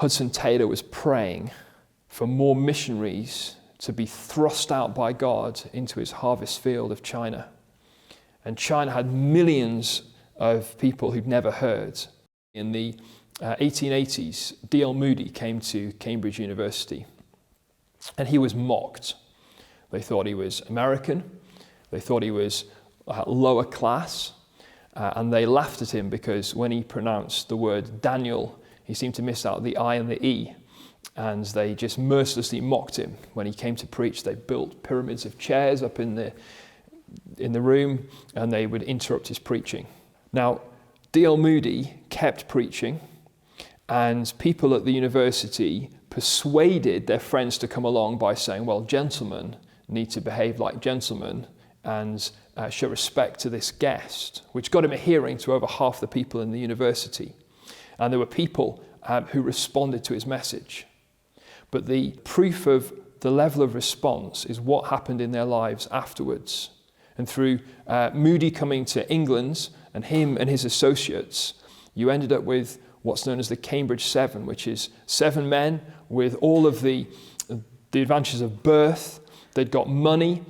Hudson Taylor was praying for more missionaries to be thrust out by God into his harvest field of China. And China had millions of people who'd never heard. In the 1880s, D.L. Moody came to Cambridge University, and he was mocked. They thought he was American, they thought he was lower class, and they laughed at him because when he pronounced the word Daniel, he seemed to miss out the I and the E, and they just mercilessly mocked him. When he came to preach, they built pyramids of chairs up in the room, and they would interrupt his preaching. Now, D.L. Moody kept preaching, and people at the university persuaded their friends to come along by saying, well, gentlemen need to behave like gentlemen and show respect to this guest, which got him a hearing to over half the people in the university. And there were people who responded to his message. But the proof of the level of response is what happened in their lives afterwards. And through Moody coming to England and him and his associates, you ended up with what's known as the Cambridge Seven, which is 7 men with all of the advantages of birth. They'd got money.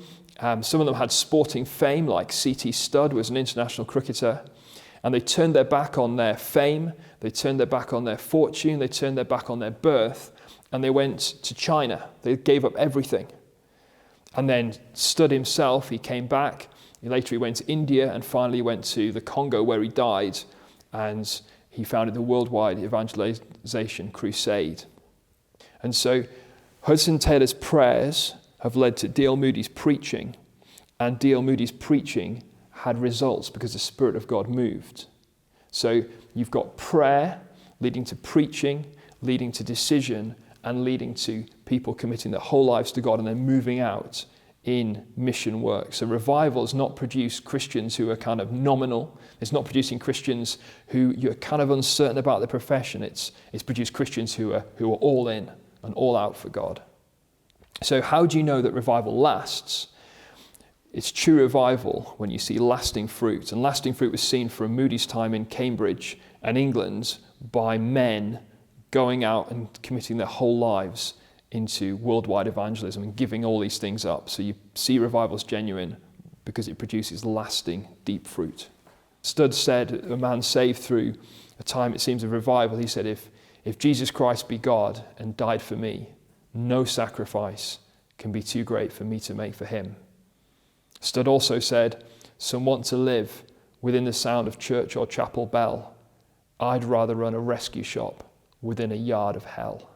Some of them had sporting fame, like C.T. Studd was an international cricketer. And they turned their back on their fame, they turned their back on their fortune, they turned their back on their birth, and they went to China. They gave up everything. And then Studd himself, he came back. Later he went to India, and finally went to the Congo where he died, and he founded the Worldwide Evangelization Crusade. And so Hudson Taylor's prayers have led to D.L. Moody's preaching, and D.L. Moody's preaching had results because the Spirit of God moved. So you've got prayer leading to preaching, leading to decision, and leading to people committing their whole lives to God and then moving out in mission work. So revival has not produced Christians who are kind of nominal. It's not producing Christians who you're kind of uncertain about their profession. It's produced Christians who are all in and all out for God. So how do you know that revival lasts? It's true revival when you see lasting fruit. And lasting fruit was seen from Moody's time in Cambridge and England by men going out and committing their whole lives into worldwide evangelism and giving all these things up. So you see revival's genuine because it produces lasting, deep fruit. Studd said, a man saved through a time, it seems, of revival, he said, if Jesus Christ be God and died for me, no sacrifice can be too great for me to make for him. Studd also said, some want to live within the sound of church or chapel bell. I'd rather run a rescue shop within a yard of hell.